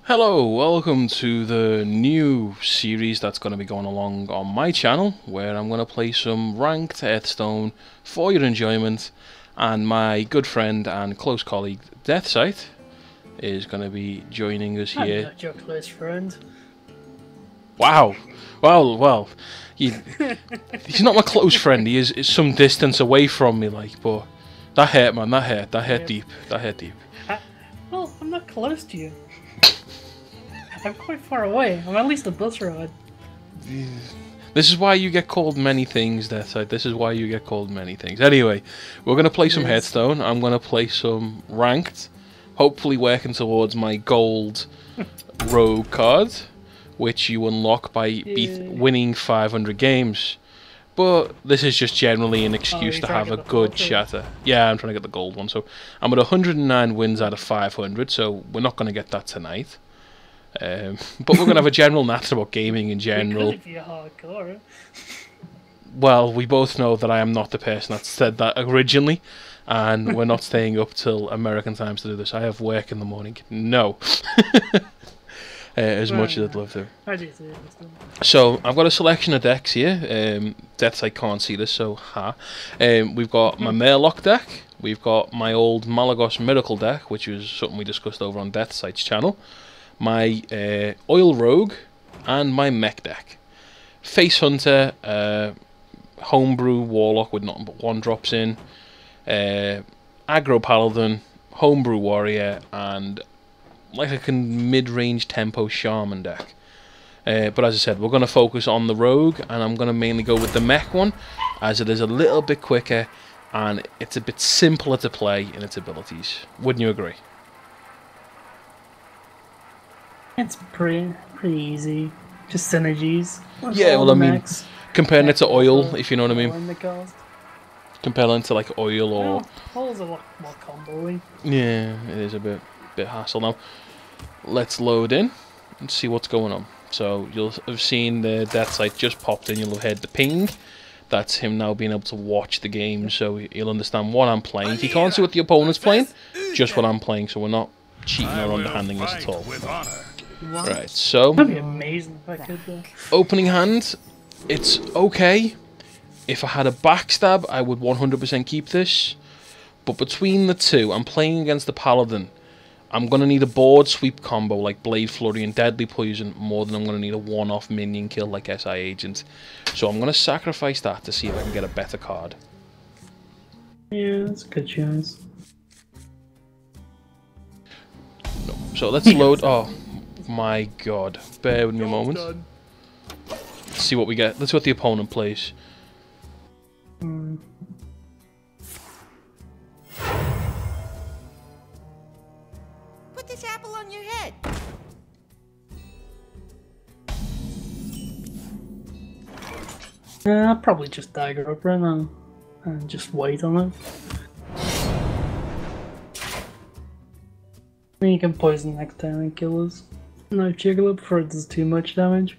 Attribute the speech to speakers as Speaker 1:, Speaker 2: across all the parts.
Speaker 1: Hello, welcome to the new series that's going to be going along on my channel, where I'm going to play some ranked Hearthstone for your enjoyment, and my good friend and close colleague Deathsite is going to be joining us here.
Speaker 2: I'm not your close friend.
Speaker 1: Wow, well, he's not my close friend. He is some distance away from me, like, but that hurt, man. That hurt deep.
Speaker 2: Well, I'm not close to you. I'm quite far away. I'm at least a bus ride.
Speaker 1: This is why you get called many things, Deathside. This is why you get called many things. Anyway, we're going to play some Hearthstone. I'm going to play some ranked. Hopefully working towards my gold rogue card, which you unlock by winning 500 games. But this is just generally an excuse to have a good chatter. Yeah, I'm trying to get the gold one. So I'm at 109 wins out of 500, so we're not going to get that tonight. But we're going to have a general natter about gaming in general.
Speaker 2: It could be a hardcore.
Speaker 1: Well, we both know that I am not the person that said that originally, and we're not staying up till American times to do this. I have work in the morning. No. As much as I'd love to.
Speaker 2: I do too.
Speaker 1: So, I've got a selection of decks here. Deathside can't see this, so ha. We've got my Murloc deck. We've got my old Malagos Miracle deck, which was something we discussed over on Deathsite's channel. My Oil Rogue, and my Mech deck. Face Hunter, Homebrew Warlock with nothing but 1-drops in, Aggro Paladin, Homebrew Warrior, and like a mid-range tempo Shaman deck. But as I said, we're going to focus on the Rogue, and I'm going to mainly go with the Mech one, as it is a little bit quicker, and it's a bit simpler to play in its abilities. Wouldn't you agree?
Speaker 2: It's pretty easy. Just synergies.
Speaker 1: Yeah, well, I mean, comparing it to oil, if you know what I mean. Comparing it to like oil or...
Speaker 2: Oil's a lot more combo-y.
Speaker 1: Yeah, it is a bit hassle. Now, let's load in and see what's going on. So, you'll have seen the Deathsite just popped in. You'll have heard the ping. That's him now being able to watch the game, so he'll understand what I'm playing. He can't see what the opponent's playing, just what I'm playing, so we're not cheating or underhanding this at all. Right, so
Speaker 2: that'd be amazing if I could, though.
Speaker 1: Opening hand, it's okay. If I had a backstab, I would 100% keep this. But between the two, I'm playing against the Paladin. I'm going to need a board sweep combo like Blade Flurry and Deadly Poison more than I'm going to need a one-off minion kill like SI Agent. So I'm going to sacrifice that to see if I can get a better card.
Speaker 2: Yeah, that's a good chance.
Speaker 1: No. So let's load... Oh my god. Bear with me a moment. Let's see what we get. Let's see what the opponent plays.
Speaker 3: Put this apple on your head.
Speaker 2: I'll probably just dagger up right now and just wait on it. Then you can poison next time and kill us. No Jiggler before it does too much damage.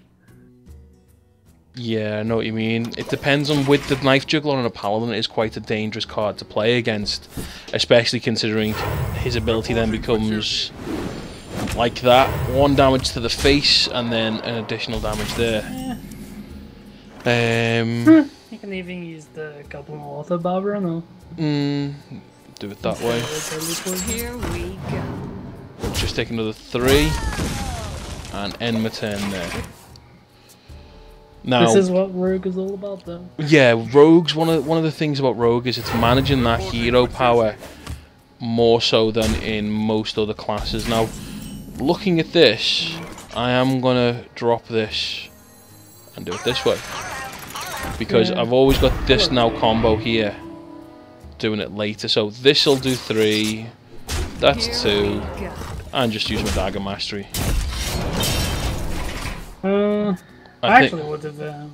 Speaker 1: Yeah, I know what you mean. It depends on with the Knife Juggler and a Paladin. It is quite a dangerous card to play against, especially considering his ability then becomes like that. 1 damage to the face and then an additional damage there.
Speaker 2: Yeah. You can even use the Goblin Water Barber, no?
Speaker 1: Do it that way.
Speaker 3: Here we go.
Speaker 1: Just take another 3 and end my turn there. Now,
Speaker 2: this is what Rogue is all about, though.
Speaker 1: Yeah, Rogue's one of the things about Rogue is it's managing that hero power more so than in most other classes. Now, looking at this, I am gonna drop this and do it this way because I've always got this now combo here, doing it later. So this will do 3, that's 2, and just use my Dagger Mastery.
Speaker 2: I actually would have I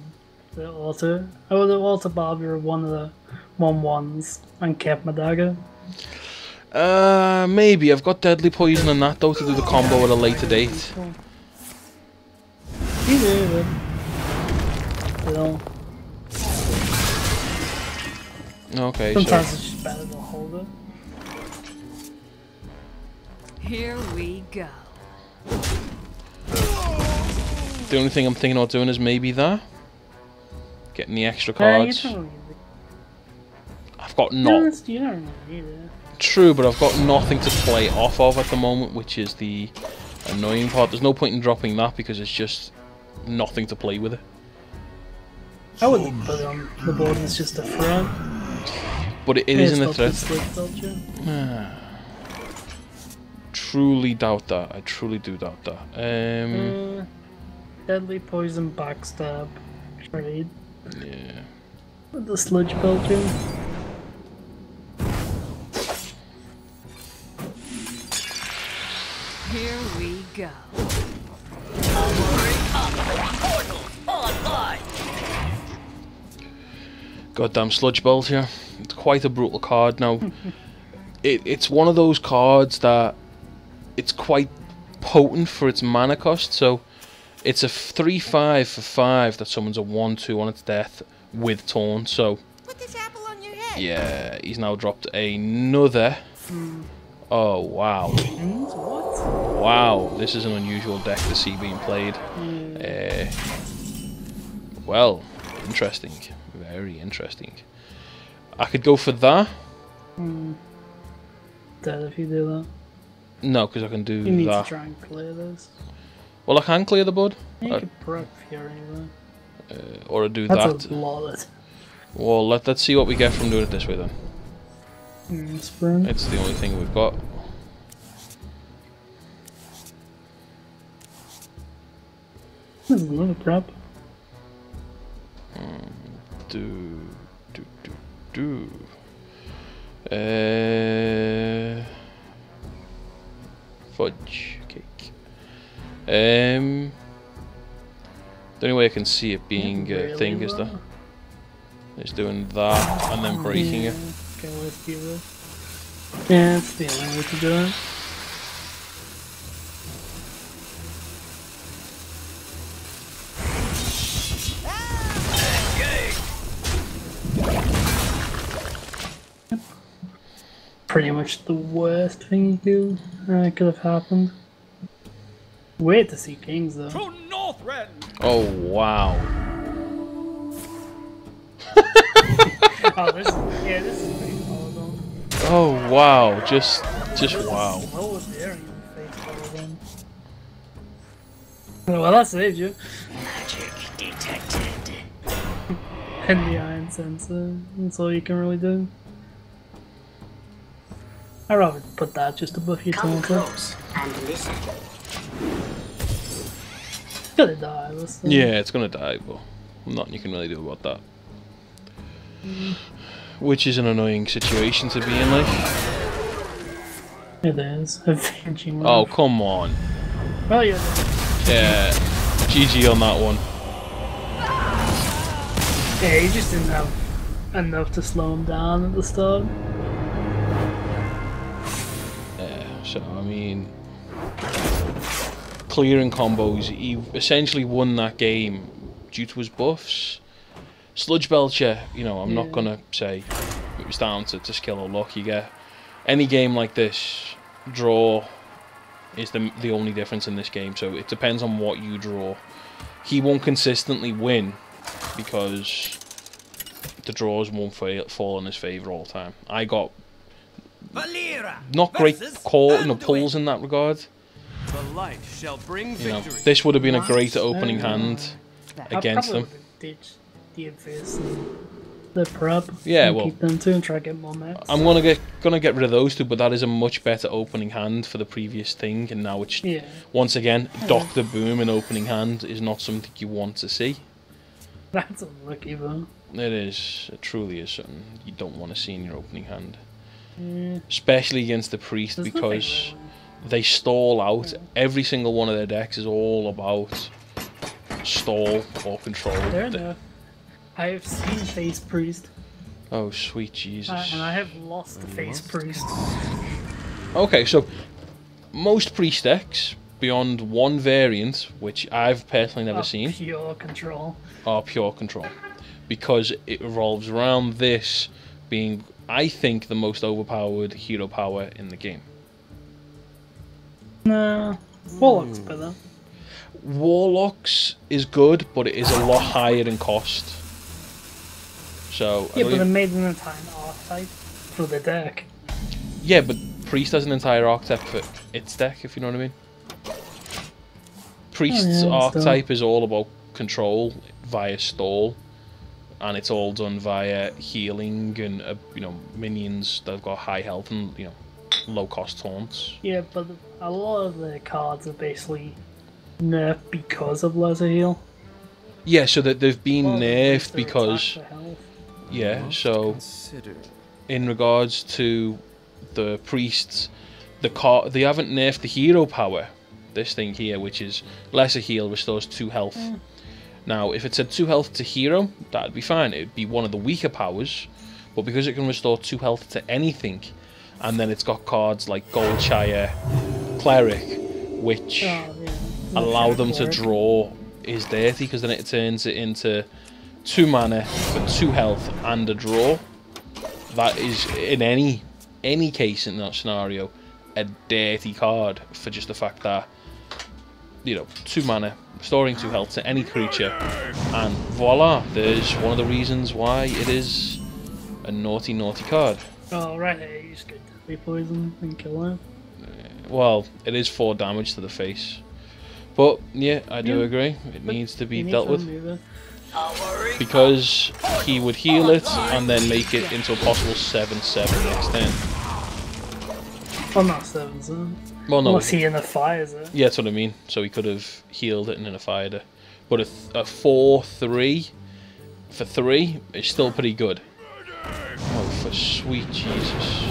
Speaker 2: would have auto barber one of the 1/1s and kept my dagger.
Speaker 1: Maybe. I've got Deadly Poison and that though to do the combo at a later date.
Speaker 2: You do, but
Speaker 1: okay,
Speaker 2: sometimes it's just better to hold it.
Speaker 3: Here we go.
Speaker 1: The only thing I'm thinking about doing is maybe that. Getting the extra
Speaker 2: You
Speaker 1: cards.
Speaker 2: don't really
Speaker 1: I've got
Speaker 2: need
Speaker 1: not.
Speaker 2: it. You don't really need it.
Speaker 1: True, but I've got nothing to play off of at the moment, which is the annoying part. There's no point in dropping that because it's just nothing to play with it.
Speaker 2: I wouldn't put it on the board as just a threat.
Speaker 1: But it
Speaker 2: Yeah,
Speaker 1: isn't a
Speaker 2: it's not
Speaker 1: threat.
Speaker 2: the slip filter.
Speaker 1: Truly doubt that. I truly do doubt that.
Speaker 2: Deadly poison backstab trade
Speaker 1: Yeah.
Speaker 2: with the sludge belcher.
Speaker 3: Here we go.
Speaker 1: Goddamn sludge balls here. It's quite a brutal card now. It's one of those cards that it's quite potent for its mana cost. So it's a 3/5 for 5 that summons a 1/2 on its death with taunt. So
Speaker 3: Put this apple on your head.
Speaker 1: yeah, he's now dropped another. Oh wow.
Speaker 2: What?
Speaker 1: Wow, this is an unusual deck to see being played. Well, interesting. Very interesting. I could go for that.
Speaker 2: Dead if you do that.
Speaker 1: No, because I can do
Speaker 2: You need
Speaker 1: that.
Speaker 2: to try and clear this.
Speaker 1: Well, I can clear the board.
Speaker 2: You could prep Fury though.
Speaker 1: Or I do
Speaker 2: That's
Speaker 1: that.
Speaker 2: a lot of
Speaker 1: Well, let's see what we get from doing it this way then.
Speaker 2: Spring.
Speaker 1: It's the only thing we've got.
Speaker 2: There's another prep.
Speaker 1: Fudge cake. The only way I can see it being a
Speaker 2: Really
Speaker 1: thing is
Speaker 2: low.
Speaker 1: that is doing that and then breaking it.
Speaker 2: Okay, let's do this. Yeah, it's the only way to do it. Pretty much the worst thing you could have happened. Wait to see kings though.
Speaker 1: Oh wow.
Speaker 2: Oh, this is pretty horrible.
Speaker 1: Oh wow. Just wow.
Speaker 2: What was there in your face, horrible. Well, that saved you.
Speaker 3: Magic detected.
Speaker 2: And the iron sensor. That's all you can really do. I'd rather put that just above your
Speaker 4: Come
Speaker 2: taunter.
Speaker 4: close and listen.
Speaker 2: It's gonna die, listen.
Speaker 1: Yeah, it's gonna die, but nothing you can really do about that. Which is an annoying situation to be in, like.
Speaker 2: It is. Avenging
Speaker 1: Oh,
Speaker 2: Wrath.
Speaker 1: come on.
Speaker 2: Well, yeah.
Speaker 1: Yeah. GG on that one.
Speaker 2: Yeah, you just didn't have enough to slow him down at the start.
Speaker 1: Yeah, so, I mean... Clearing combos, he essentially won that game due to his buffs. Sludge Belcher, you know, I'm not gonna say it was down to skill or luck. You get any game like this, draw is the only difference in this game, so it depends on what you draw. He won't consistently win because the draws won't fall in his favour all the time. I got not great pulls in that regard.
Speaker 5: The light shall bring
Speaker 1: You know,
Speaker 5: victory.
Speaker 1: this would have been a great opening hand
Speaker 2: I
Speaker 1: against
Speaker 2: probably
Speaker 1: them.
Speaker 2: would ditch the Abyss and the prep.
Speaker 1: Yeah,
Speaker 2: and
Speaker 1: well,
Speaker 2: keep them too and try to get more mats.
Speaker 1: I'm gonna get rid of those two, but that is a much better opening hand for the previous thing, and now it's
Speaker 2: Yeah.
Speaker 1: once again Doctor Boom in opening hand is not something you want to see.
Speaker 2: That's unlucky though.
Speaker 1: It is, it truly is something you don't want to see in your opening hand,
Speaker 2: Yeah.
Speaker 1: especially against the priest
Speaker 2: There's
Speaker 1: because
Speaker 2: nothing
Speaker 1: they stall out. Every single one of their decks is all about stall or control.
Speaker 2: Fair enough. I have seen Face Priest,
Speaker 1: Oh sweet Jesus!
Speaker 2: and I have lost the Face Priest.
Speaker 1: Okay, so most priest decks, beyond one variant, which I've personally never seen,
Speaker 2: Pure control.
Speaker 1: are pure control. Because it revolves around this being, I think, the most overpowered hero power in the game.
Speaker 2: No, Warlock's better.
Speaker 1: Warlocks is good, but it is a lot higher in cost. So
Speaker 2: Yeah, but they made an entire archetype for the deck.
Speaker 1: yeah, but Priest has an entire archetype for its deck, if you know what I mean. Priest's archetype is all about control via stall, and it's all done via healing and you know, minions that've got high health and, you know, low cost taunts.
Speaker 2: Yeah, but a lot of the cards are basically nerfed because of lesser heal.
Speaker 1: Yeah, so that they've been
Speaker 2: Well,
Speaker 1: nerfed
Speaker 2: their
Speaker 1: because
Speaker 2: attack for health.
Speaker 1: yeah. So
Speaker 5: Consider.
Speaker 1: in regards to the priests, they haven't nerfed the hero power. This thing here, which is lesser heal, restores 2 health. Now, if it said 2 health to hero, that'd be fine. It'd be one of the weaker powers, but because it can restore 2 health to anything, and then it's got cards like Goldshire Cleric, which allow them to draw, is dirty, because then it turns it into 2 mana for 2 health and a draw. That is, in any case in that scenario, a dirty card for just the fact that, you know, 2 mana, restoring 2 health to any creature, and voila, there's one of the reasons why it is a naughty, naughty card.
Speaker 2: Oh, right here, you just get deadly poison and kill him.
Speaker 1: Well, it is 4 damage to the face. But, yeah, I do agree. It needs to be dealt with. Because he would heal it and then make it into a possible 7/7 next turn.
Speaker 2: Well, not 7/7.
Speaker 1: Well, no.
Speaker 2: Unless he fires it.
Speaker 1: Yeah, that's what I mean. So he could have healed it and then fired it. But a 4/3 for 3 is still pretty good. Oh, for sweet Jesus.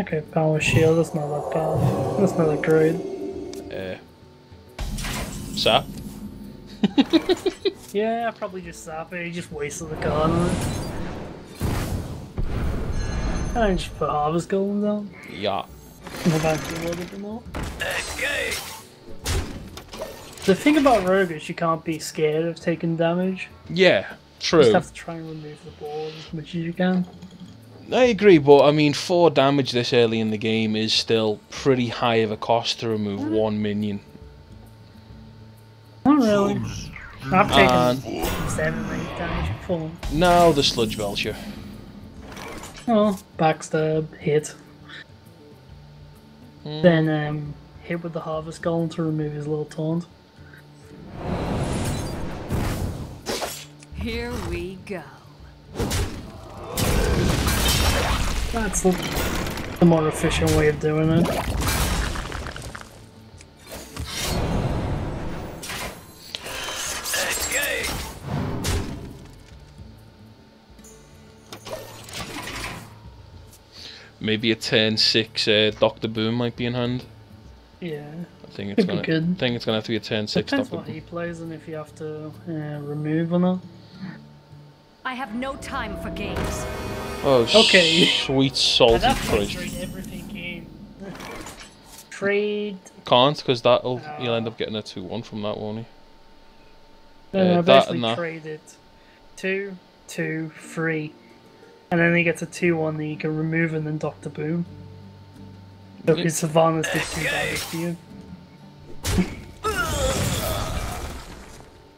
Speaker 2: Okay, power shield, that's not that bad. That's not that great.
Speaker 1: Sap?
Speaker 2: Yeah, I probably just zap it, he just wasted the card on it. And just put Harvest Golem down.
Speaker 1: Yeah.
Speaker 2: And eventually a little bit more. The thing about Rogue is you can't be scared of taking damage.
Speaker 1: Yeah, true.
Speaker 2: You just have to try and remove the ball as much as you can.
Speaker 1: I agree, but I mean, 4 damage this early in the game is still pretty high of a cost to remove 1 minion.
Speaker 2: Not really. I've taken 7 or 8 damage before.
Speaker 1: No, the Sludge Belcher.
Speaker 2: Oh, backstab, hit. Then hit with the Harvest Golem to remove his little taunt.
Speaker 3: Here we go.
Speaker 2: That's the more efficient way of doing it.
Speaker 1: Maybe a turn 6 Dr. Boom might be in hand.
Speaker 2: Yeah.
Speaker 1: I think it's
Speaker 2: Could
Speaker 1: gonna.
Speaker 2: be good.
Speaker 1: I think it's gonna have to be a turn 6
Speaker 2: Depends
Speaker 1: Dr.
Speaker 2: what
Speaker 1: Boom.
Speaker 2: he plays and if you have to remove or not.
Speaker 3: I have no time for games.
Speaker 1: Oh,
Speaker 2: Okay.
Speaker 1: sweet salty
Speaker 2: At that point,
Speaker 1: Christ.
Speaker 2: trade everything in. Trade.
Speaker 1: Can't, because that'll you'll end up getting a 2/1 from that, won't he?
Speaker 2: No,
Speaker 1: that
Speaker 2: basically
Speaker 1: and that.
Speaker 2: trade it 2, 2, 3. And then he gets a 2/1 that you can remove and then Dr. Boom. So his Savannah's did 2 damage to you.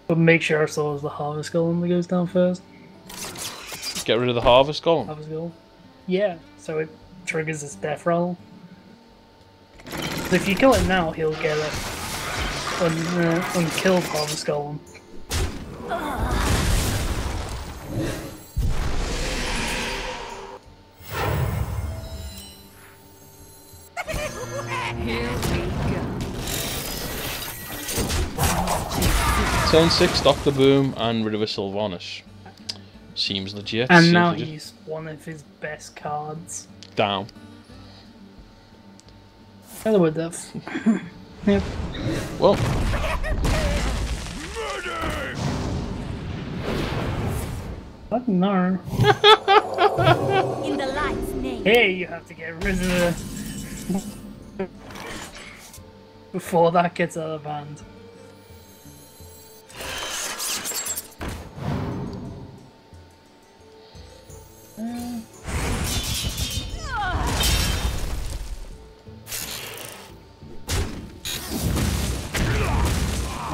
Speaker 2: But make sure so is the Harvest Golem that goes down first.
Speaker 1: Get rid of the Harvest Golem.
Speaker 2: Harvest Golem. Yeah, so it triggers his death roll. So if you kill it now, he'll get a unkilled Harvest Golem.
Speaker 3: Here we go.
Speaker 1: Turn 6 Dr. Boom and rid of a Sylvanas. Seems legit.
Speaker 2: And
Speaker 1: seems
Speaker 2: now
Speaker 1: legit.
Speaker 2: he's one of his best cards.
Speaker 1: Down.
Speaker 2: Other word death. Yep.
Speaker 1: Well,
Speaker 2: What? No.
Speaker 3: In the light's name.
Speaker 2: Hey, you have to get rid of it before that gets out of hand.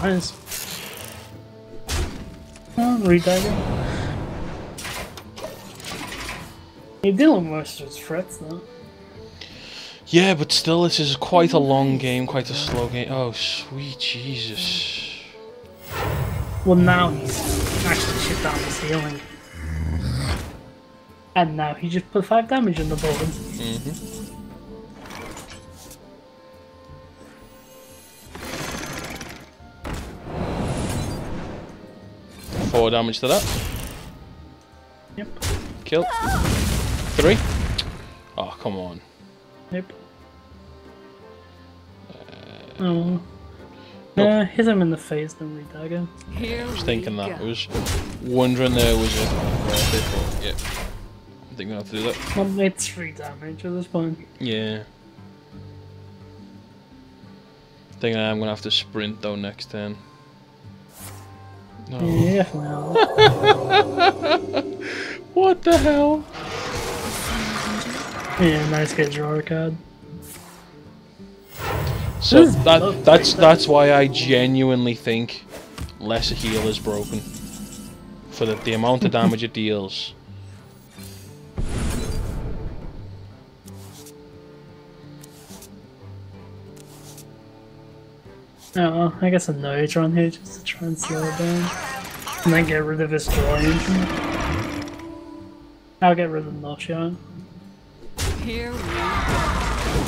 Speaker 2: Nice. Oh, redagger. You're dealing with most of his threats though.
Speaker 1: Yeah, but still, this is quite a long game, quite a slow game. Oh, sweet Jesus.
Speaker 2: Well, now he's actually shit down the ceiling. And now he just put 5 damage on the board.
Speaker 1: Mm-hmm. 4 damage to that.
Speaker 2: Yep.
Speaker 1: Kill. 3. Oh, come on.
Speaker 2: Yep. Oh. Hit him in the face, then redagger.
Speaker 3: Here
Speaker 1: I was thinking
Speaker 3: we
Speaker 1: that.
Speaker 3: go.
Speaker 1: I was wondering there was a worth it, but yeah. I think we'll have to do that.
Speaker 2: Well, it's 3 damage at this point.
Speaker 1: Yeah. I think I am going to have to sprint though next turn. No.
Speaker 2: Yeah, definitely are.
Speaker 1: What the hell?
Speaker 2: Yeah, nice get draw a card.
Speaker 1: So
Speaker 2: This is lovely.
Speaker 1: that's why I genuinely think Lesser Heal is broken. For the amount of damage it deals.
Speaker 2: Oh, I guess a Noge on here just to try and slow it down. And then get rid of his draw engine. I'll get rid of No Shot.
Speaker 3: Here we go.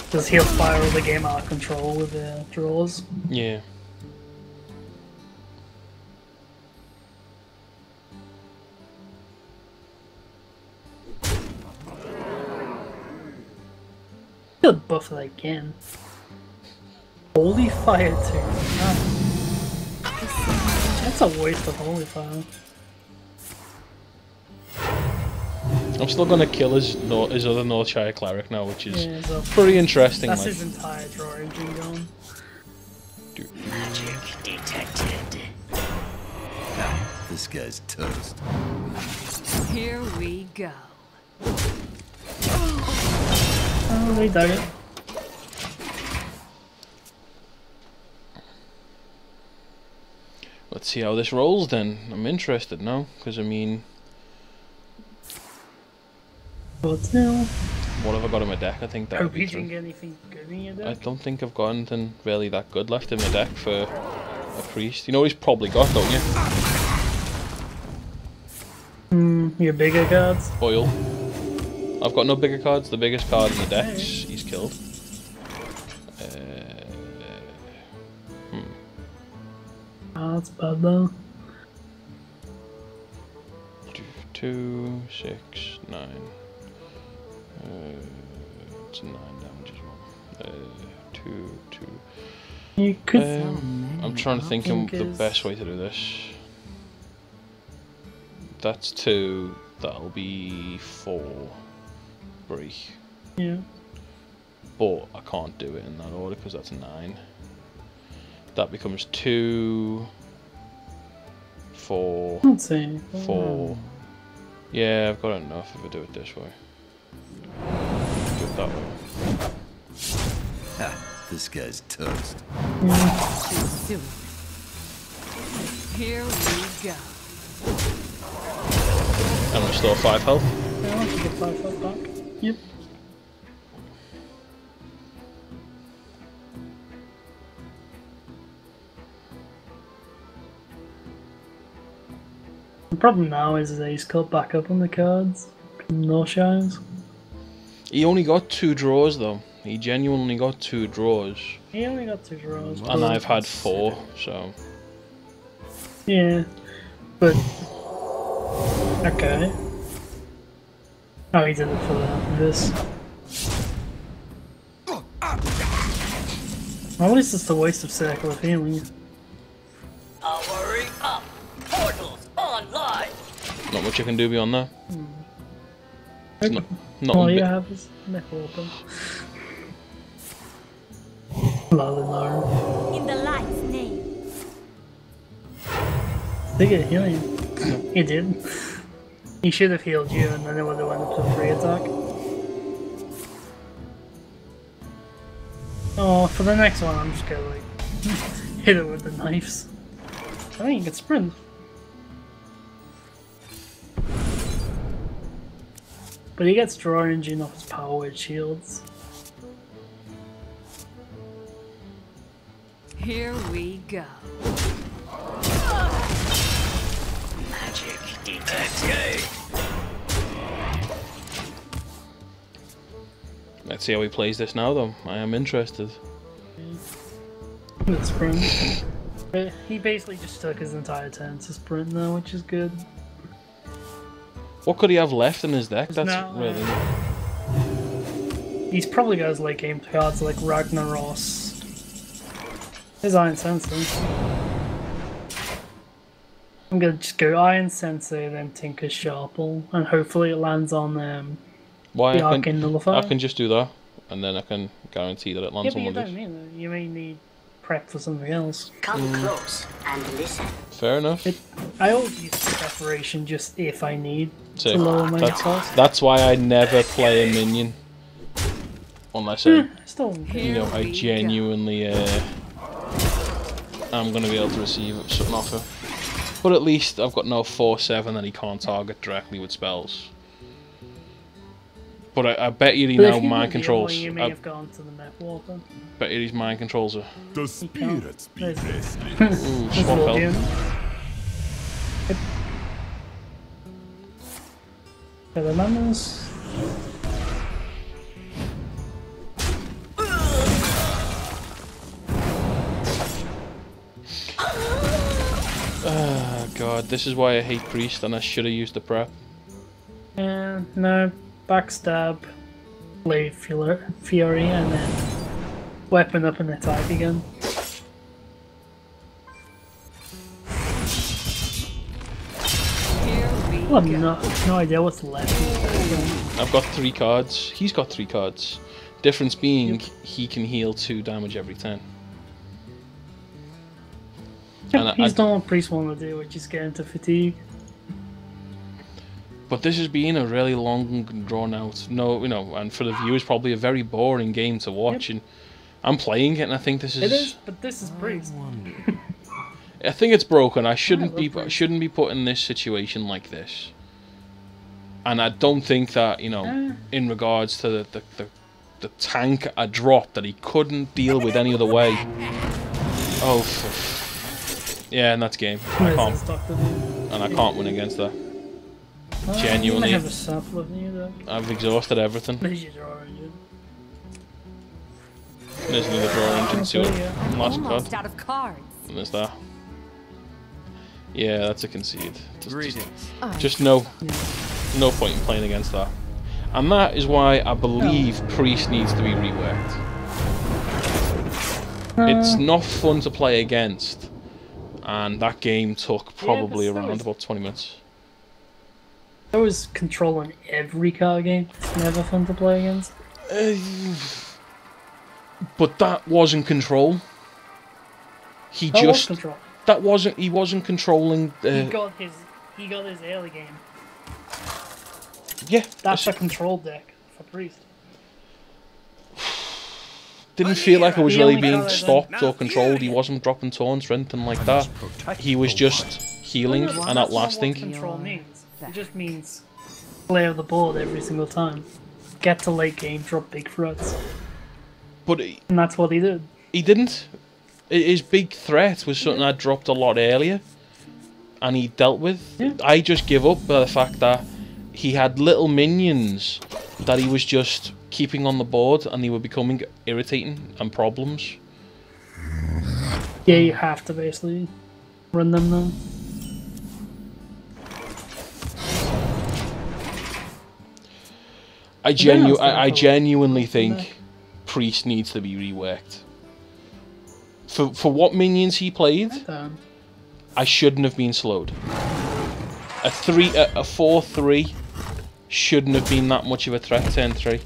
Speaker 2: Because he'll spiral the game out of control with the draws.
Speaker 1: Yeah.
Speaker 2: He'll buff that again. Holy Fire too. Oh. That's a waste of Holy Fire.
Speaker 1: I'm still gonna kill his other Northshire cleric now, which is
Speaker 2: Yeah, so
Speaker 1: pretty interesting.
Speaker 2: that's
Speaker 1: Like.
Speaker 2: his entire draw engine gone.
Speaker 4: Magic detected. This guy's toast.
Speaker 3: Here we go.
Speaker 2: Oh, they dug it.
Speaker 1: Let's see how this rolls then. I'm interested now, because I mean,
Speaker 2: But now,
Speaker 1: what have I got in my deck? I think that
Speaker 2: hope
Speaker 1: would be
Speaker 2: you didn't
Speaker 1: through.
Speaker 2: get anything good in your
Speaker 1: I
Speaker 2: deck.
Speaker 1: don't think I've got anything really that good left in my deck for a priest. You know what he's probably got, don't you?
Speaker 2: Your bigger cards.
Speaker 1: Oil. I've got no bigger cards. The biggest card in the deck's he's killed.
Speaker 2: Oh, that's bad though.
Speaker 1: 2, 6, 9. It's 9 damage as well. 2, 2.
Speaker 2: You could.
Speaker 1: I'm trying to think of the
Speaker 2: is-
Speaker 1: best way to do this. That's 2. That'll be 4. Break.
Speaker 2: Yeah.
Speaker 1: But I can't do it in that order because that's 9. That becomes 2, 4,
Speaker 2: Let's see.
Speaker 1: 4. Yeah, I've got enough if I do it this way. Do it that way.
Speaker 4: Ha, this guy's toast.
Speaker 3: Too soon. Here we go.
Speaker 1: I'm gonna store 5 health.
Speaker 2: Yeah, I'll get 5 health back. Yep. The problem now is that he's got back up on the cards. No shines.
Speaker 1: He only got 2 draws though. He genuinely got 2 draws.
Speaker 2: He only got 2 draws.
Speaker 1: And I've had 4, so.
Speaker 2: Yeah. But. Okay. Oh, he did it for this. Well, at least it's a waste of Circle of Healing.
Speaker 6: Powering up. Portals online.
Speaker 1: Not much I can do beyond that. Not
Speaker 2: All
Speaker 1: a
Speaker 2: you
Speaker 1: bit.
Speaker 2: have is neck open. Lalinor.
Speaker 3: In the light's name.
Speaker 2: They get healing. He did. He should have healed you and then it would have went up to 3 attack. Oh, for the next one I'm just gonna like hit it with the knives. I think you can sprint. But he gets draw engine off his power with shields.
Speaker 3: Here we go.
Speaker 6: Magic detected.
Speaker 1: Let's see how he plays this now, though. I am interested.
Speaker 2: With sprint. But he basically just took his entire turn to sprint now, which is good.
Speaker 1: What could he have left in his deck? That's
Speaker 2: No.
Speaker 1: really.
Speaker 2: He's probably got his late game cards like Ragnaros. His Iron Sensei. I'm gonna just go Iron Sensei, then Tinker's Sharple, and hopefully it lands on
Speaker 1: Why
Speaker 2: the
Speaker 1: I
Speaker 2: Arcane Nullifier.
Speaker 1: can just do that, and then I can guarantee that it
Speaker 2: Yeah,
Speaker 1: lands
Speaker 2: but
Speaker 1: on
Speaker 2: you
Speaker 1: one of
Speaker 2: don't
Speaker 1: these.
Speaker 2: need it. You may need prep for something else.
Speaker 6: Come close and listen.
Speaker 1: Fair enough.
Speaker 2: I always use preparation just if I need
Speaker 1: See,
Speaker 2: to lower my cost.
Speaker 1: that's why I never play a minion unless I,
Speaker 2: Still,
Speaker 1: you know, I genuinely I'm gonna be able to receive something off him. But at least I've got no 4/7 that he can't target directly with spells. But I bet you he
Speaker 2: but if
Speaker 1: now
Speaker 2: you
Speaker 1: mind
Speaker 2: were the
Speaker 1: controls.
Speaker 2: other, you may
Speaker 1: I
Speaker 2: have gone to the map walker.
Speaker 1: bet you his mind controls are.
Speaker 4: The spirits be
Speaker 2: There's-
Speaker 4: restless.
Speaker 1: Ooh,
Speaker 2: There's
Speaker 1: swap
Speaker 2: Lordian.
Speaker 1: help.
Speaker 2: For the members.
Speaker 1: Oh god, this is why I hate Priest and I should have used the prep.
Speaker 2: And no, backstab, Blade Fury, and then weapon up and attack again.
Speaker 3: Here we
Speaker 2: Well,
Speaker 3: go.
Speaker 2: no idea what's left.
Speaker 1: I've got 3 cards. He's got 3 cards. Difference being, he can heal 2 damage every turn. And
Speaker 2: He's done what Priest want to do, which is get into fatigue.
Speaker 1: But this has been a really long and drawn out, and for the viewers probably a very boring game to watch. And I'm playing it, and I think this is.
Speaker 2: It is, but this is Priest.
Speaker 1: I think it's broken. I shouldn't
Speaker 2: love
Speaker 1: be
Speaker 2: Priest.
Speaker 1: shouldn't be put in this situation like this. And I don't think that in regards to the tank I dropped that he couldn't deal with any other way. Oh, yeah, and that's game. I can't, and I can't win against that. Genuinely.
Speaker 2: You may have a sample of you though.
Speaker 1: I've exhausted everything.
Speaker 2: There's your draw engine.
Speaker 1: There's another draw engine to it.
Speaker 2: Yeah.
Speaker 1: Last
Speaker 3: Almost
Speaker 1: card.
Speaker 3: out of cards.
Speaker 1: And there's that. Yeah, that's a concede.
Speaker 5: Greetings.
Speaker 1: Just no point in playing against that. And that is why I believe Priest needs to be reworked. It's not fun to play against. And that game took probably
Speaker 2: but still
Speaker 1: around
Speaker 2: it's-
Speaker 1: about 20 minutes.
Speaker 2: I was controlling every card game. It's never fun to play against.
Speaker 1: But that wasn't control. He
Speaker 2: That was
Speaker 1: just
Speaker 2: control.
Speaker 1: he wasn't controlling
Speaker 2: He got his early game.
Speaker 1: yeah,
Speaker 2: That's a control deck for Priest.
Speaker 1: didn't feel like it was
Speaker 2: The
Speaker 1: really
Speaker 2: only
Speaker 1: being
Speaker 2: colour that-
Speaker 1: stopped or controlled. He wasn't dropping taunts or anything like that. He was just healing
Speaker 2: That's
Speaker 1: and
Speaker 2: not
Speaker 1: outlasting.
Speaker 2: what control means. It just means play of the board every single time. Get to late game, drop big threats.
Speaker 1: But
Speaker 2: And that's what he did.
Speaker 1: he didn't. His big threat was something I dropped a lot earlier, and he dealt with.
Speaker 2: Yeah.
Speaker 1: I just give up by the fact that he had little minions that he was just keeping on the board, and they were becoming irritating and problems.
Speaker 2: Yeah, you have to basically run them now.
Speaker 1: I genuinely think Priest needs to be reworked. For what minions he played, I shouldn't have been slowed. A 4/3 shouldn't have been that much of a threat. Turn 3.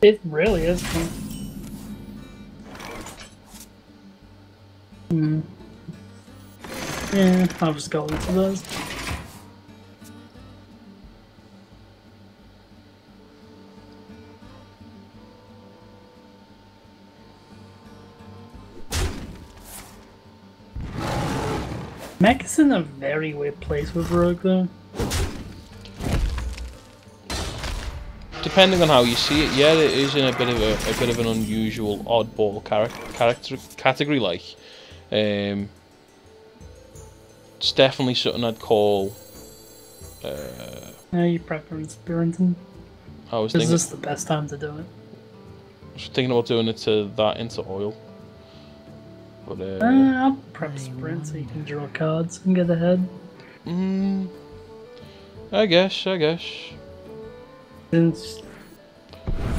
Speaker 2: It really is. Yeah, I was going to those. Mech is in a very weird place with Rogue though.
Speaker 1: Depending on how you see it, yeah, it is in a bit of an unusual, oddball category. Like, it's definitely something I'd call.
Speaker 2: Your preference, Burrington.
Speaker 1: I was
Speaker 2: Is
Speaker 1: thinking.
Speaker 2: this the best time to do it?
Speaker 1: I was thinking about doing it to that into oil. But
Speaker 2: I'll prep sprint so you can draw cards and get ahead.
Speaker 1: I guess.
Speaker 2: Since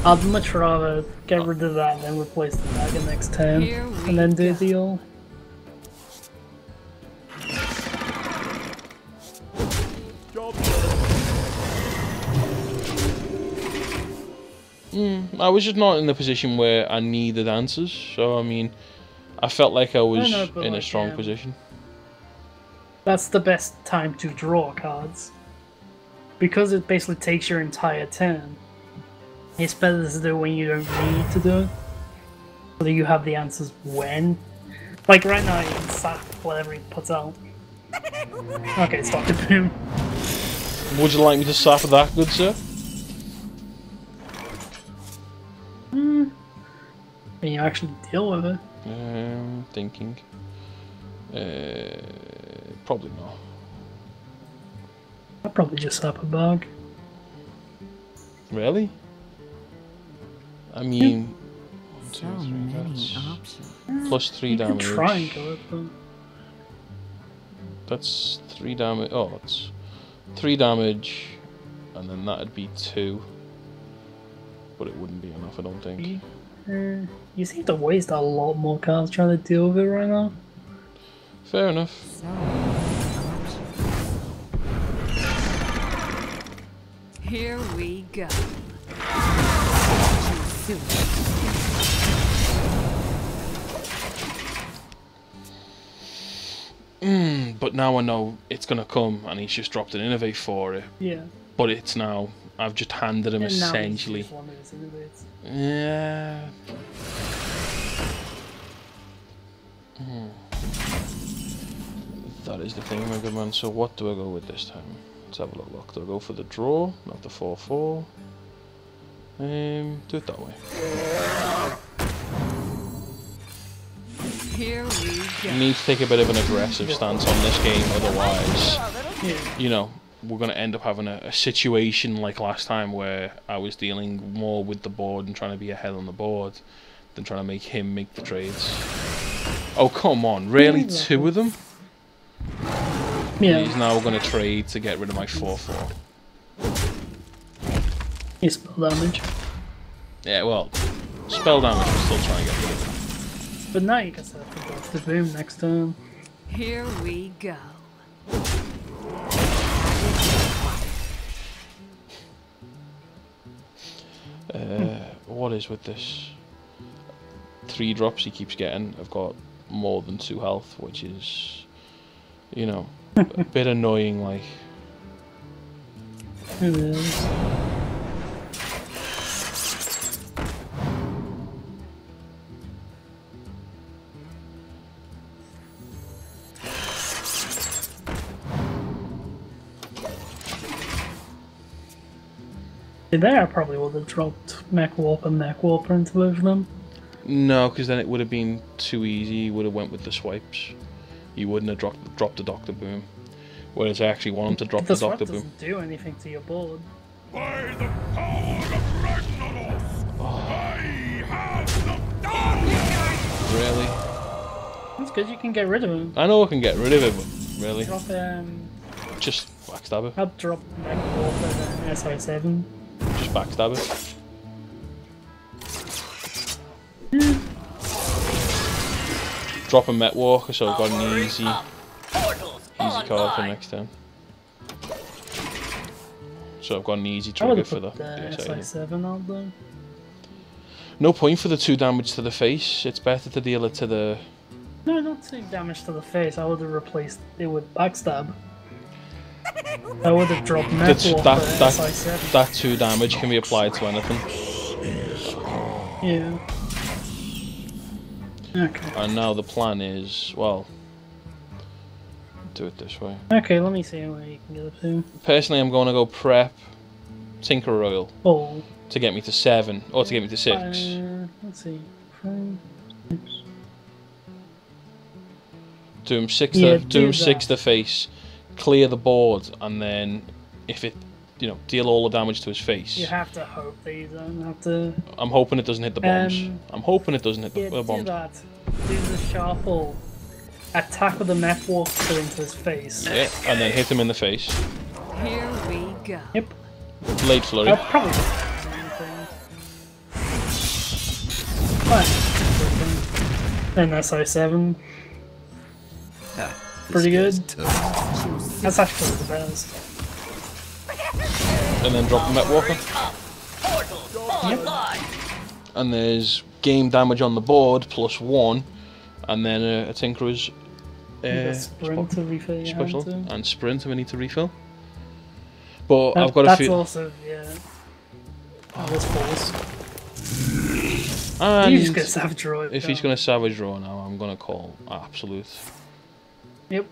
Speaker 2: I'd much rather get rid of that than replace the dagger next turn and then do the all.
Speaker 1: I was just not in the position where I needed answers, so I mean, I felt like I was in a strong position.
Speaker 2: That's the best time to draw cards. Because it basically takes your entire turn. It's better to do it when you don't need to do it. So that you have the answers when. Like right now you can sap whatever he puts out. Okay, it's Dr. Boom.
Speaker 1: Would you like me to sap that, good sir?
Speaker 2: Can you actually deal with it?
Speaker 1: Thinking. Probably not.
Speaker 2: I'll probably just sap a bug.
Speaker 1: Really? I mean,
Speaker 3: So many options.
Speaker 1: plus 3
Speaker 2: You can
Speaker 1: damage.
Speaker 2: try and go it, but
Speaker 1: That's 3 damage. Oh, it's 3 damage, and then that'd be 2. But it wouldn't be enough, I don't think.
Speaker 2: you seem to waste a lot more cards trying to deal with it right now.
Speaker 1: Fair enough.
Speaker 3: So many options. Here we go. Too soon.
Speaker 1: But now I know it's gonna come, and he's just dropped an innovate for it.
Speaker 2: Yeah.
Speaker 1: But it's now, I've just handed him
Speaker 2: And now he's
Speaker 1: essentially.
Speaker 2: just one of his innovates.
Speaker 1: Yeah. That is the thing, my good man. So what do I go with this time? Let's have a look. Do I go for the draw, not the 4/4? Do it that way.
Speaker 3: Here we go.
Speaker 1: You need to take a bit of an aggressive stance on this game, otherwise, you know, we're going to end up having a situation like last time where I was dealing more with the board and trying to be ahead on the board than trying to make him make the trades. Oh, come on, really? 2 of them?
Speaker 2: Yeah.
Speaker 1: He's now going to trade to get rid of my 4/4.
Speaker 2: You spell damage.
Speaker 1: Yeah, well, spell damage, I'm still trying to get rid of it.
Speaker 2: But now you can set up the boom next turn.
Speaker 3: Here we go.
Speaker 1: What is with this? 3 drops he keeps getting. I've got more than 2 health, which is, you know, a bit annoying, like.
Speaker 2: It is. There I probably would have dropped Mech Warp and Mech Warper into both of them.
Speaker 1: No, because then it would have been too easy. He would have went with the swipes. He wouldn't have dropped the Doctor Boom. Whereas I actually want him to drop
Speaker 2: The
Speaker 1: the
Speaker 2: swap
Speaker 1: Doctor Boom.
Speaker 2: doesn't do anything to your board.
Speaker 4: By the power of Ragnaros, I have the dawn!
Speaker 1: Really?
Speaker 2: That's good, you can get rid of him.
Speaker 1: I know I can get rid of it, but really,
Speaker 2: Drop
Speaker 1: just backstab it.
Speaker 2: I'd drop Mech Warper and SI7.
Speaker 1: Just backstab it. Drop a Met Walker, so I've got an easy card for next turn. So I've got an easy
Speaker 2: I would
Speaker 1: trigger
Speaker 2: have
Speaker 1: for
Speaker 2: put
Speaker 1: the
Speaker 2: SI7 out there.
Speaker 1: No point for the 2 damage to the face. It's better to deal it to the.
Speaker 2: No, not 2 damage to the face. I would have replaced it with backstab. I would have dropped Mech Warper and SI7.
Speaker 1: That 2 damage can be applied to anything.
Speaker 2: Yeah. Okay.
Speaker 1: And now the plan is, well, do it this way.
Speaker 2: Okay, let me see where you can get up to.
Speaker 1: Personally, I'm going to go prep Tinker Royal
Speaker 2: Oh.
Speaker 1: to get me to 7, or to get me to 6.
Speaker 2: Let's see.
Speaker 1: Do him 6
Speaker 2: Yeah,
Speaker 1: to,
Speaker 2: do
Speaker 1: do him 6
Speaker 2: that.
Speaker 1: to face, clear the board, and then if it, you know, deal all the damage to his face.
Speaker 2: You have to hope that you don't have to.
Speaker 1: I'm hoping it doesn't hit the bombs. I'm hoping it doesn't hit
Speaker 2: Yeah,
Speaker 1: the
Speaker 2: do
Speaker 1: bombs.
Speaker 2: that. Do the shuffle. Attack with the map walker into his face.
Speaker 1: Yeah, and then hit him in the face.
Speaker 3: Here we go.
Speaker 2: Yep.
Speaker 1: Blade flurry.
Speaker 2: I'll probably do the same thing. Fine. And that's 07. Pretty good. That's actually the best.
Speaker 1: And then drop the Met Walker.
Speaker 2: Yep.
Speaker 1: And there's game damage on the board plus 1, and then a Tinkerer's
Speaker 2: Sprint to refill your hand
Speaker 1: special,
Speaker 2: too.
Speaker 1: and sprint if we need to refill. But
Speaker 2: That-
Speaker 1: I've got a
Speaker 2: that's
Speaker 1: few.
Speaker 2: also, yeah. That was false.
Speaker 1: And
Speaker 2: You just get Savage Draw.
Speaker 1: if he's going to Savage Draw now, I'm going to call Absolute.
Speaker 2: Yep.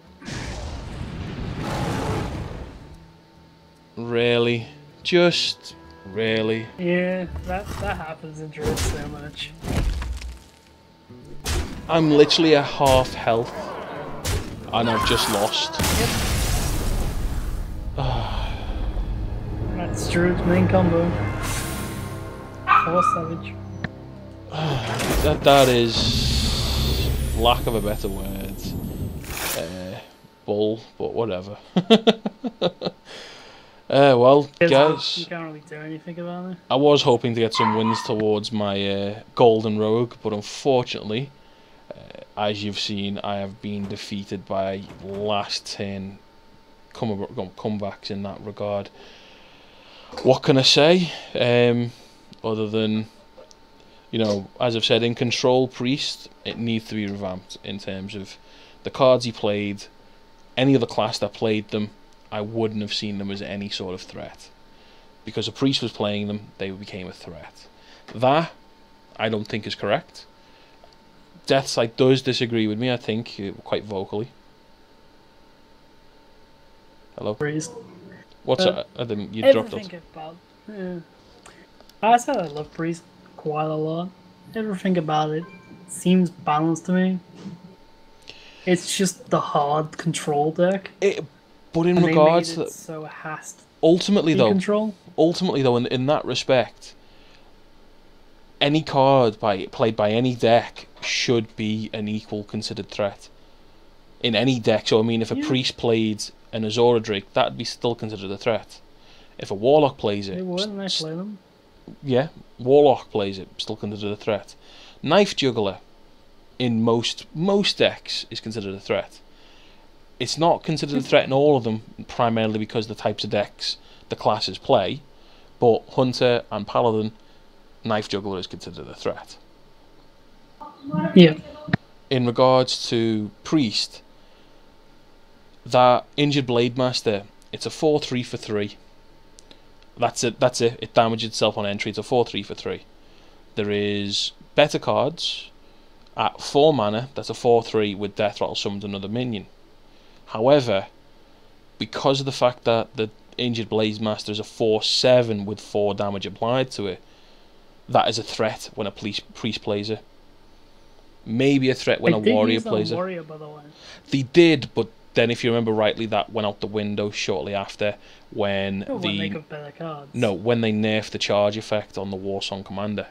Speaker 1: Really? Just really?
Speaker 2: Yeah, that happens in Druid so much.
Speaker 1: I'm literally at half health, and I've just lost.
Speaker 2: That's Druid's main combo. Or Savage.
Speaker 1: That is, lack of a better word, bull, but whatever. Well,
Speaker 2: You
Speaker 1: guys,
Speaker 2: can't really do anything about it.
Speaker 1: I was hoping to get some wins towards my Golden Rogue, but unfortunately, as you've seen, I have been defeated by last turn comebacks in that regard. What can I say? Other than, you know, as I've said, in Control Priest, it needs to be revamped in terms of the cards he played. Any other class that played them, I wouldn't have seen them as any sort of threat. Because a Priest was playing them, they became a threat. That, I don't think is correct. Deathsite does disagree with me, I think, quite vocally. Hello?
Speaker 2: Priest.
Speaker 1: What's that? I didn't, you dropped it.
Speaker 2: Everything about. Yeah. I said I love Priest quite a lot. Everything about it seems balanced to me. It's just the hard control deck.
Speaker 1: But in
Speaker 2: And
Speaker 1: regards
Speaker 2: they
Speaker 1: to
Speaker 2: made it so it has to
Speaker 1: ultimately
Speaker 2: be
Speaker 1: though,
Speaker 2: control.
Speaker 1: in that respect, any card played by any deck should be an equal considered threat. In any deck, so I mean, if a Priest played an Azora Drake, that'd be still considered a threat. If a Warlock plays it,
Speaker 2: They wouldn't they play them?
Speaker 1: yeah, Warlock plays it, still considered a threat. Knife Juggler, in most decks, is considered a threat. It's not considered a threat in all of them, primarily because the types of decks the classes play, but Hunter and Paladin, Knife Juggler is considered a threat.
Speaker 2: Yeah.
Speaker 1: In regards to Priest, that Injured Blade Master, it's a 4-3 for 3. That's it. It damages itself on entry. It's a 4-3 for 3. There is better cards at 4 mana. That's a 4-3 with Death Rattle summoned another minion. However, because of the fact that the Injured Blade Master is a 4-7 with 4 damage applied to it, that is a threat when a priest plays it. Maybe a threat when a warrior plays it.
Speaker 2: Warrior, by the way.
Speaker 1: They did, but then if you remember rightly, that went out the window shortly after when
Speaker 2: When they got better cards.
Speaker 1: when they nerfed the charge effect on the Warsong Commander.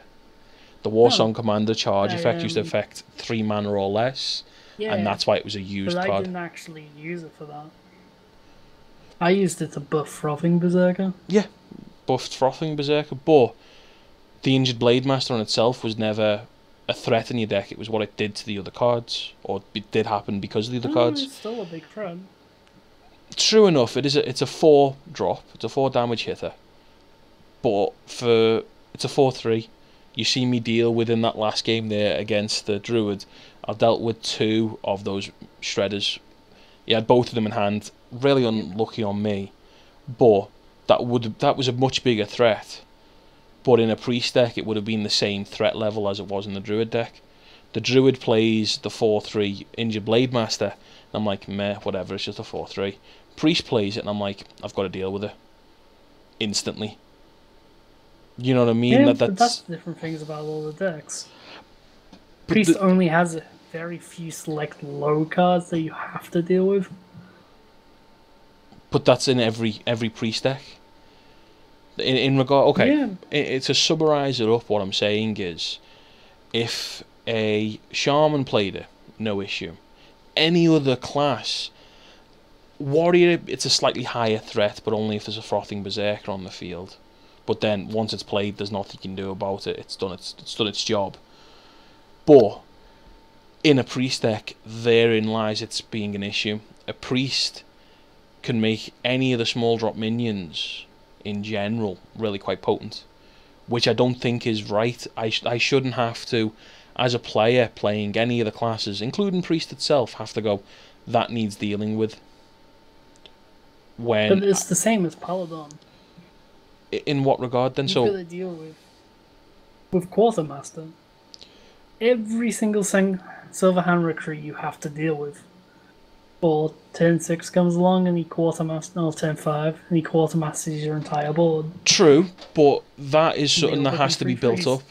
Speaker 1: The Warsong Commander charge effect used to affect 3 mana or less,
Speaker 2: Yeah,
Speaker 1: and that's why it was a used
Speaker 2: but I
Speaker 1: card.
Speaker 2: didn't actually use it for that. I used it to buff Frothing Berserker.
Speaker 1: Yeah, buffed Frothing Berserker, but the Injured Blade Master on itself was never a threat in your deck. It was what it did to the other cards, or it did happen because of the other cards.
Speaker 2: It's still a big threat.
Speaker 1: True enough, it's a 4 drop. It's a 4 damage hitter, but it's a 4-3. You see me deal within that last game there against the Druid. I dealt with 2 of those shredders. He had both of them in hand. Really unlucky on me, but that was a much bigger threat. But in a Priest deck, it would have been the same threat level as it was in the Druid deck. The Druid plays the 4/3 Injured Blade Master, and I'm like, meh, whatever, it's just a 4/3. Priest plays it, and I'm like, I've got to deal with it instantly. You know what I mean?
Speaker 2: Yeah, but that's the different things about all the decks. Priest only has very few select low cards that you have to deal with.
Speaker 1: But that's in every Priest deck. In regard, okay, yeah. To summarise it up, what I'm saying is, if a Shaman played it, no issue. Any other class, Warrior, it's a slightly higher threat, but only if there's a Frothing Berserker on the field. But then, once it's played, there's nothing you can do about it. It's done its job. But in a Priest deck, therein lies its being an issue. A Priest can make any of the small drop minions, in general, really quite potent. Which I don't think is right. I shouldn't have to, as a player playing any of the classes, including Priest itself, have to go, that needs dealing with. When
Speaker 2: but it's the same as Paladin.
Speaker 1: In what regard then?
Speaker 2: You've got to deal with Quartermaster. Every single Silverhand recruit you have to deal with. Or turn 6 comes along and he Quartermaster, no, turn 5, and he Quartermasters your entire board.
Speaker 1: True, but that is something that has to be built up.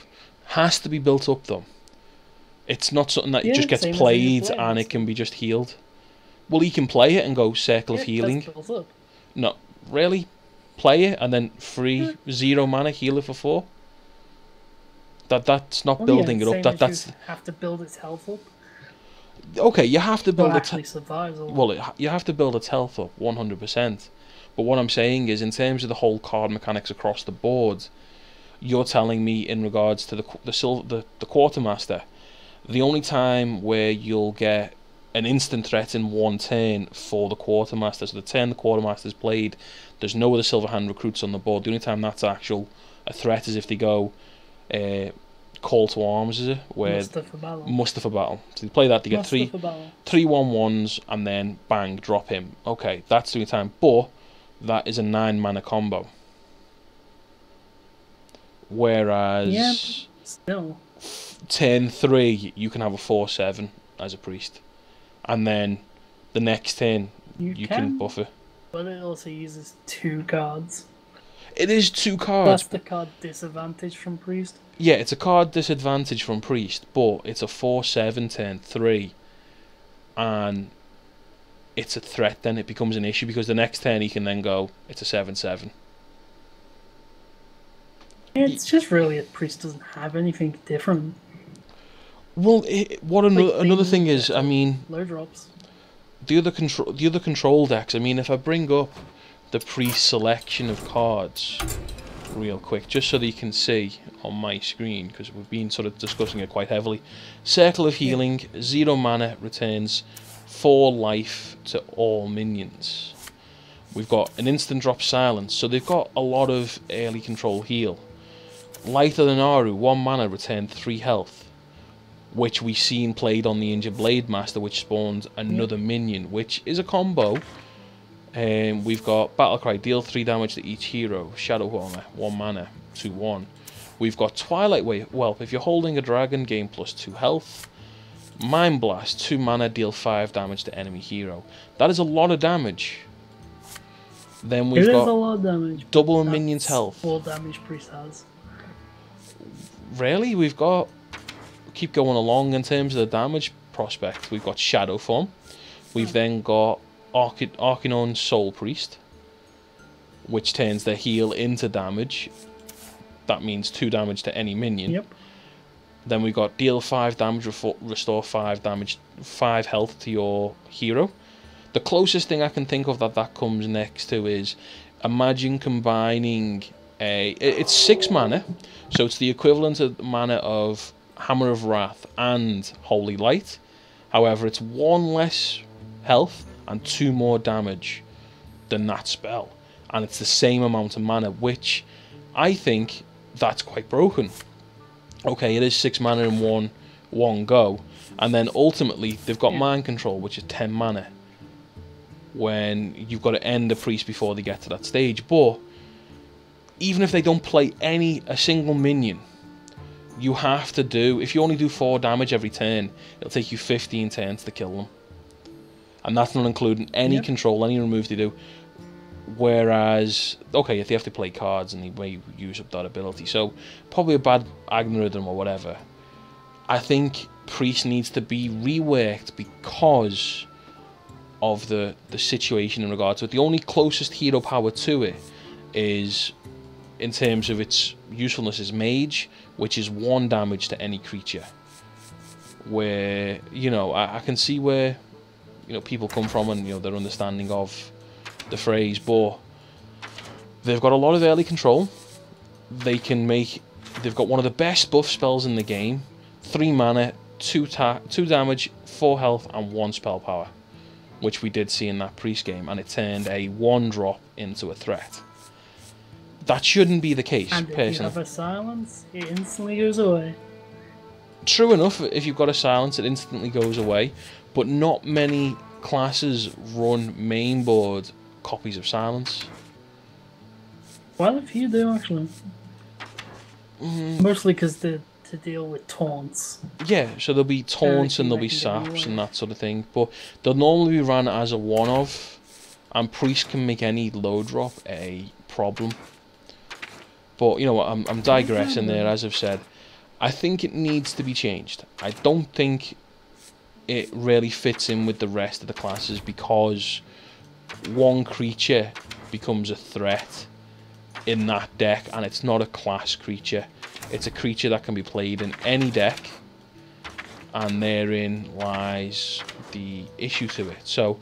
Speaker 1: Has to be built up though. It's not something that just gets played and it can be just healed. Well, he can play it and go Circle of Healing.
Speaker 2: That's built up.
Speaker 1: No, really? Play it and then free 0 mana, heal it for 4? That's not building it up. That's
Speaker 2: you have to build its health up.
Speaker 1: Okay, you have to build
Speaker 2: its
Speaker 1: you have to build its health up 100%. But what I'm saying is, in terms of the whole card mechanics across the board, you're telling me in regards to the Quartermaster, the only time where you'll get an instant threat in one turn for the Quartermaster, so the turn the Quartermaster's played, there's no other Silverhand recruits on the board. The only time that's a threat is if they go Call to Arms, is it? Where Muster for Battle. So they play that to get 3 1/1s and then bang, drop him. Okay, that's the only time. But that is a 9 mana combo. Whereas
Speaker 2: still,
Speaker 1: turn 3 you can have a 4/7 as a Priest, and then the next turn you can buff it.
Speaker 2: But it also uses 2 cards.
Speaker 1: It is 2 cards.
Speaker 2: That's the card disadvantage from Priest.
Speaker 1: Yeah, it's a card disadvantage from Priest, but it's a 4/7 turn 3, and it's a threat. Then it becomes an issue because the next turn he can then go, it's a 7/7.
Speaker 2: Yeah, it's just really that Priest doesn't have anything different.
Speaker 1: Well, another thing is, I mean,
Speaker 2: low drops.
Speaker 1: The other control decks. I mean, if I bring up the Priest selection of cards real quick, just so that you can see on my screen, because we've been sort of discussing it quite heavily. Circle of Healing, 0 mana, returns 4 life to all minions. We've got an instant drop Silence, so they've got a lot of early control heal. Light of the Naru, 1 mana, return 3 health, which we've seen played on the Injured Blade Master, which spawns another minion, which is a combo. We've got Battlecry, deal 3 damage to each hero. Shadow Warmer, 1 mana, 2/1. We've got Twilight Whelp, if you're holding a dragon, gain +2 health. Mind Blast, 2 mana, deal 5 damage to enemy hero. That is a lot of damage. Then we've got
Speaker 2: a lot of damage,
Speaker 1: double a minion's health.
Speaker 2: 4 damage Priest has.
Speaker 1: Really? We've got... Keep going along in terms of the damage prospect. We've got Shadow Form. We've then got Arcanon Soul Priest, which turns the heal into damage. That means 2 damage to any minion.
Speaker 2: Yep.
Speaker 1: Then we've got deal 5 damage, restore 5 health to your hero. The closest thing I can think of that comes next to is, imagine combining it's 6 mana, so it's the equivalent of mana of Hammer of Wrath and Holy Light. However, it's 1 less health and 2 more damage than that spell, and it's the same amount of mana, which I think that's quite broken. Okay, it is 6 mana in one go, and then ultimately they've got Mind Control, which is 10 mana when you've got to end the Priest before they get to that stage. But even if they don't play a single minion, You have to do, if you only do 4 damage every turn, it'll take you 15 turns to kill them. And that's not including any control, any remove they do. Whereas, okay, if they have to play cards and they may use up that ability, so probably a bad algorithm or whatever. I think Priest needs to be reworked because of the situation in regard to it. The only closest hero power to it is, in terms of its usefulness, is Mage, which is 1 damage to any creature. Where, you know, I can see where, you know, people come from and, you know, their understanding of the phrase, but they've got a lot of early control. They've got one of the best buff spells in the game. 3 mana, 2 damage, 4 health, and 1 spell power, which we did see in that Priest game, and it turned a 1-drop into a threat. That shouldn't be the case,
Speaker 2: and if
Speaker 1: personally.
Speaker 2: you have a silence, it instantly goes away.
Speaker 1: True enough, if you've got a silence, it instantly goes away, but not many classes run mainboard copies of silence.
Speaker 2: Well, if you do, actually. Mostly because to deal with taunts.
Speaker 1: Yeah, so there'll be taunts and there'll be saps and that sort of thing, but they'll normally be run as a one-off, and Priest can make any low drop a problem. But, you know what, I'm digressing there, as I've said. I think it needs to be changed. I don't think it really fits in with the rest of the classes, because one creature becomes a threat in that deck, and it's not a class creature. It's a creature that can be played in any deck, and therein lies the issue to it. So,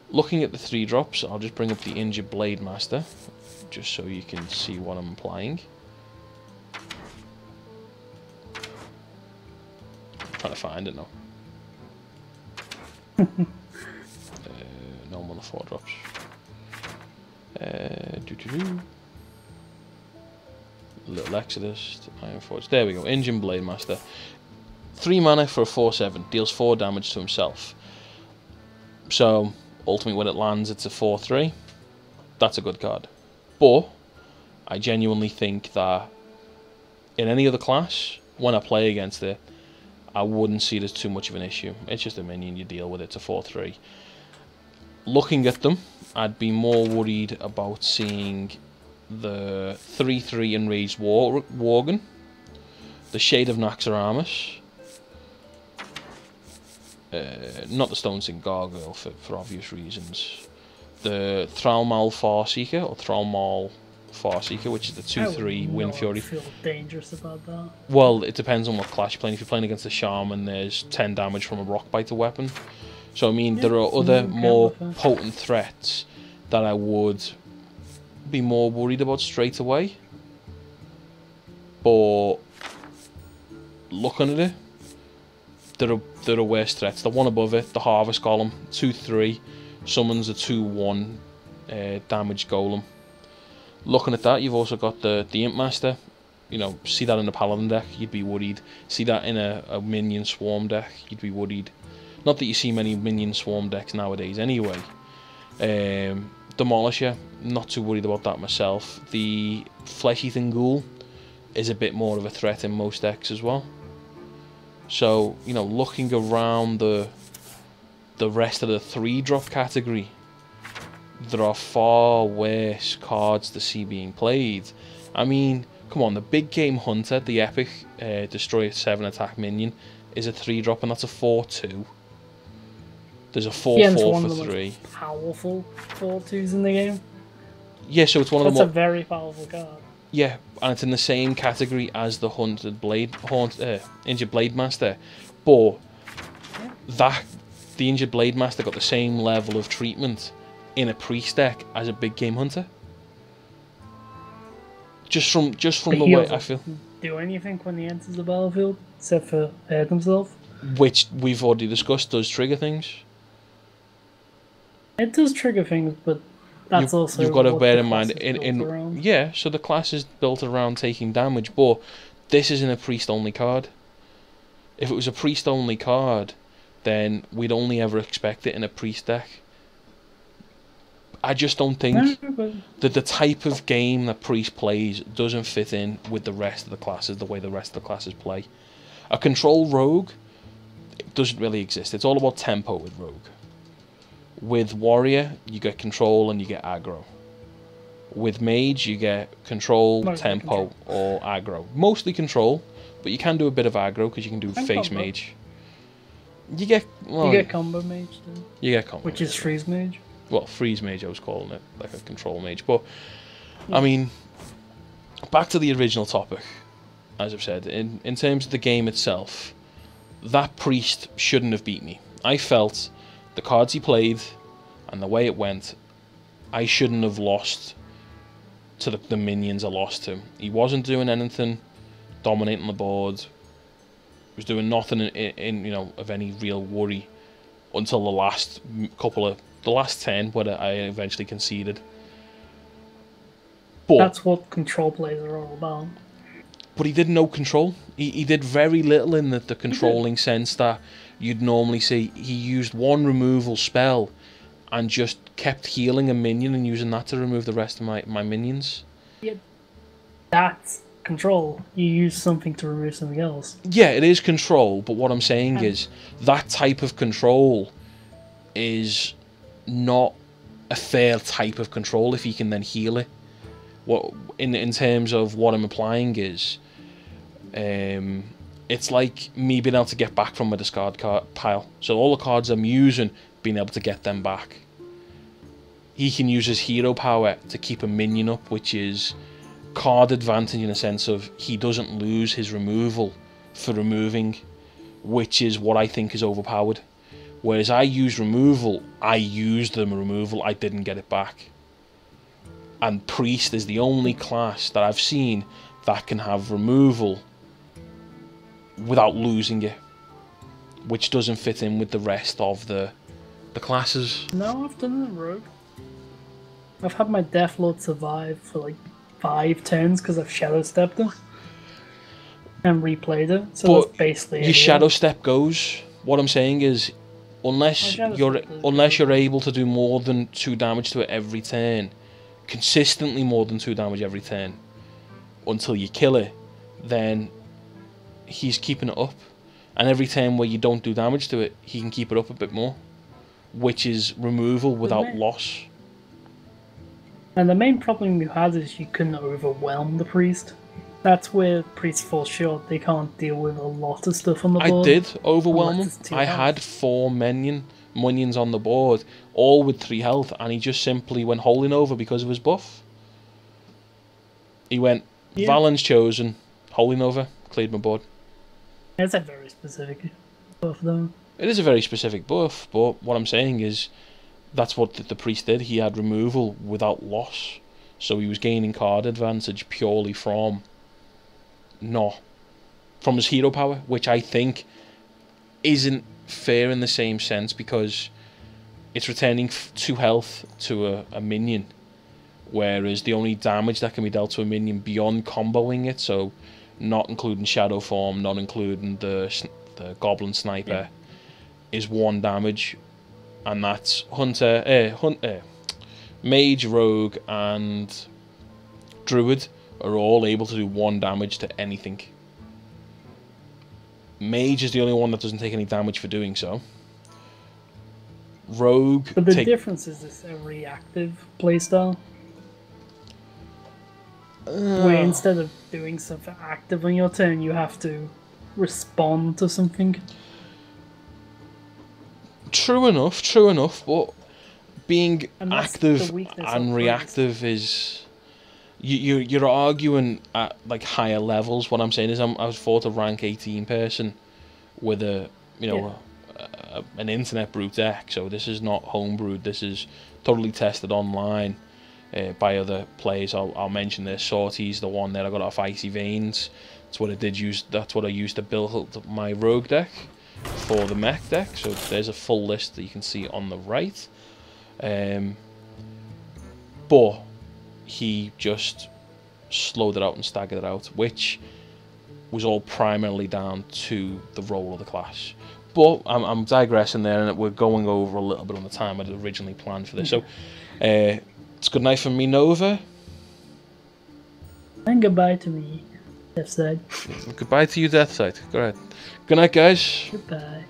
Speaker 1: looking at the 3 drops, I'll just bring up the Injured Blade Master, just so you can see what I'm implying. I'm trying to find it now. No, I'm on the 4 drops. Little Exodus, Iron Forge. There we go. Injured Blade Master. 3 mana for a 4/7. Deals 4 damage to himself. So, ultimately, when it lands, it's a 4/3. That's a good card. But I genuinely think that in any other class, when I play against it, I wouldn't see it as too much of an issue. It's just a minion, you deal with it. It's a 4/3. Looking at them, I'd be more worried about seeing the 3/3 Enraged Worgen, the Shade of Naxxramas, not the Stone Sink Gargoyle for obvious reasons, the Thrallmal Farseeker, or Thrallmal Farseeker, which is the 2/3 Wind Fury.
Speaker 2: I feel dangerous about that.
Speaker 1: Well, it depends on what class you're playing. If you're playing against a Shaman, there's 10 damage from a Rockbiter weapon. So, I mean, there are other more potent threats that I would be more worried about straight away. But looking at it, there are worse threats. The one above it, the Harvest Golem, 2/3, summons a 2/1 damage golem. Looking at that, you've also got the Imp Master. You know, see that in a Paladin deck, you'd be worried. See that in a Minion Swarm deck, you'd be worried. Not that you see many Minion Swarm decks nowadays anyway. Demolisher, not too worried about that myself. The Flesh-Eating Ghoul is a bit more of a threat in most decks as well. So, you know, looking around the rest of the 3-drop category, there are far worse cards to see being played. I mean, come on, the Big Game Hunter, the epic Destroy 7 attack minion, is a 3-drop, and that's a 4/2. There's a 4/4 for 3.
Speaker 2: Powerful 4/2s in the game.
Speaker 1: Yeah, so it's one of the
Speaker 2: That's a very powerful card.
Speaker 1: Yeah, and it's in the same category as the Injured Blade Master, but the Injured Blade Master got the same level of treatment in a Priest deck as a Big Game Hunter. Just from the way I feel.
Speaker 2: Do anything when he enters the battlefield, except for hurt himself.
Speaker 1: Which we've already discussed does trigger things.
Speaker 2: It does trigger things, but that's also
Speaker 1: you've got to
Speaker 2: what
Speaker 1: bear
Speaker 2: the
Speaker 1: in mind.
Speaker 2: class is
Speaker 1: Yeah, so the class is built around taking damage, but this isn't a priest only card. If it was a priest only card, then we'd only ever expect it in a priest deck. I just don't think
Speaker 2: No, but
Speaker 1: that the type of game that Priest plays doesn't fit in with the rest of the classes, the way the rest of the classes play. A control rogue doesn't really exist. It's all about tempo with rogue. With warrior, you get control and you get aggro. With mage, you get control,
Speaker 2: Mostly
Speaker 1: tempo,
Speaker 2: control.
Speaker 1: or aggro. Mostly control, but you can do a bit of aggro because you can do
Speaker 2: And
Speaker 1: face
Speaker 2: combo.
Speaker 1: mage. You get
Speaker 2: you get combo mage, then,
Speaker 1: you get combo,
Speaker 2: which is freeze mage.
Speaker 1: well, freeze mage I was calling it, like a control mage. But I mean, back to the original topic, as I've said, in terms of the game itself, that priest shouldn't have beat me. I felt the cards he played and the way it went, I shouldn't have lost to the minions I lost to. He wasn't doing anything dominating the board, was doing nothing in you know, of any real worry until the last the last 10 where I eventually conceded. But
Speaker 2: That's what control plays are all about.
Speaker 1: he did no control. He did very little in the controlling sense that you'd normally see. He used one removal spell and just kept healing a minion and using that to remove the rest of my minions.
Speaker 2: That's control. You use something to remove something else.
Speaker 1: Yeah, it is control, but what I'm saying is that type of control is not a fair type of control if he can then heal it. What in terms of what I'm applying is, it's like me being able to get back from my discard card pile. So all the cards I'm using, being able to get them back. He can use his hero power to keep a minion up, which is card advantage in a sense of he doesn't lose his removal for removing, which is what I think is overpowered. Whereas I use removal, I used the removal, I didn't get it back. And Priest is the only class that I've seen that can have removal without losing it, which doesn't fit in with the rest of the classes.
Speaker 2: No, I've done it in rogue. I've had my Deathlord survive for like 5 turns because I've shadow stepped it and replayed it. So
Speaker 1: But
Speaker 2: that's basically
Speaker 1: your
Speaker 2: it.
Speaker 1: shadow step goes. What I'm saying is, unless
Speaker 2: shadow
Speaker 1: you're
Speaker 2: step is
Speaker 1: unless you're able to do more than 2 damage to it every turn, consistently more than 2 damage every turn, until you kill it, then he's keeping it up. And every turn where you don't do damage to it, he can keep it up a bit more, which is removal without
Speaker 2: Wouldn't it?
Speaker 1: loss.
Speaker 2: And the main problem you had is you couldn't overwhelm the priest. That's where priests fall short. They can't deal with a lot of stuff on the
Speaker 1: I
Speaker 2: board.
Speaker 1: did overwhelm him.
Speaker 2: Unless it's 2
Speaker 1: I
Speaker 2: health.
Speaker 1: had 4 minions on the board, all with 3 health, and he just simply went holding over because of his buff. He went,
Speaker 2: Yeah.
Speaker 1: Valen's chosen, holding over, cleared my board.
Speaker 2: It's a very specific buff though.
Speaker 1: It is a very specific buff, but what I'm saying is that's what the priest did. He had removal without loss, so he was gaining card advantage purely from his hero power, which I think isn't fair in the same sense because it's returning 2 health to a minion, whereas the only damage that can be dealt to a minion beyond comboing it, so not including shadow form, not including the goblin sniper, is 1 damage, and that's mage, rogue, and druid are all able to do 1 damage to anything. Mage is the only one that doesn't take any damage for doing so. Rogue
Speaker 2: But the difference is it's a reactive playstyle. Where instead of doing something active on your turn, you have to respond to something.
Speaker 1: True enough, but being
Speaker 2: And that's
Speaker 1: active
Speaker 2: the weakness of
Speaker 1: and
Speaker 2: Priest.
Speaker 1: reactive is... You're arguing at like higher levels. What I'm saying is I was fought a rank 18 person with an internet brute deck, so this is not homebrewed. This is totally tested online by other players. I'll mention this. Sorty's the one that I got off Icy Veins. That's what I did use. That's what I used to build my rogue deck for the mech deck. So there's a full list that you can see on the right. But he just slowed it out and staggered it out, which was all primarily down to the role of the class. But I'm digressing there, and we're going over a little bit on the time I'd originally planned for this. So, it's good night from me, Nova.
Speaker 2: And goodbye to me, Deathsite.
Speaker 1: Goodbye to you, Deathsite. Go ahead. Good night, guys.
Speaker 2: Goodbye.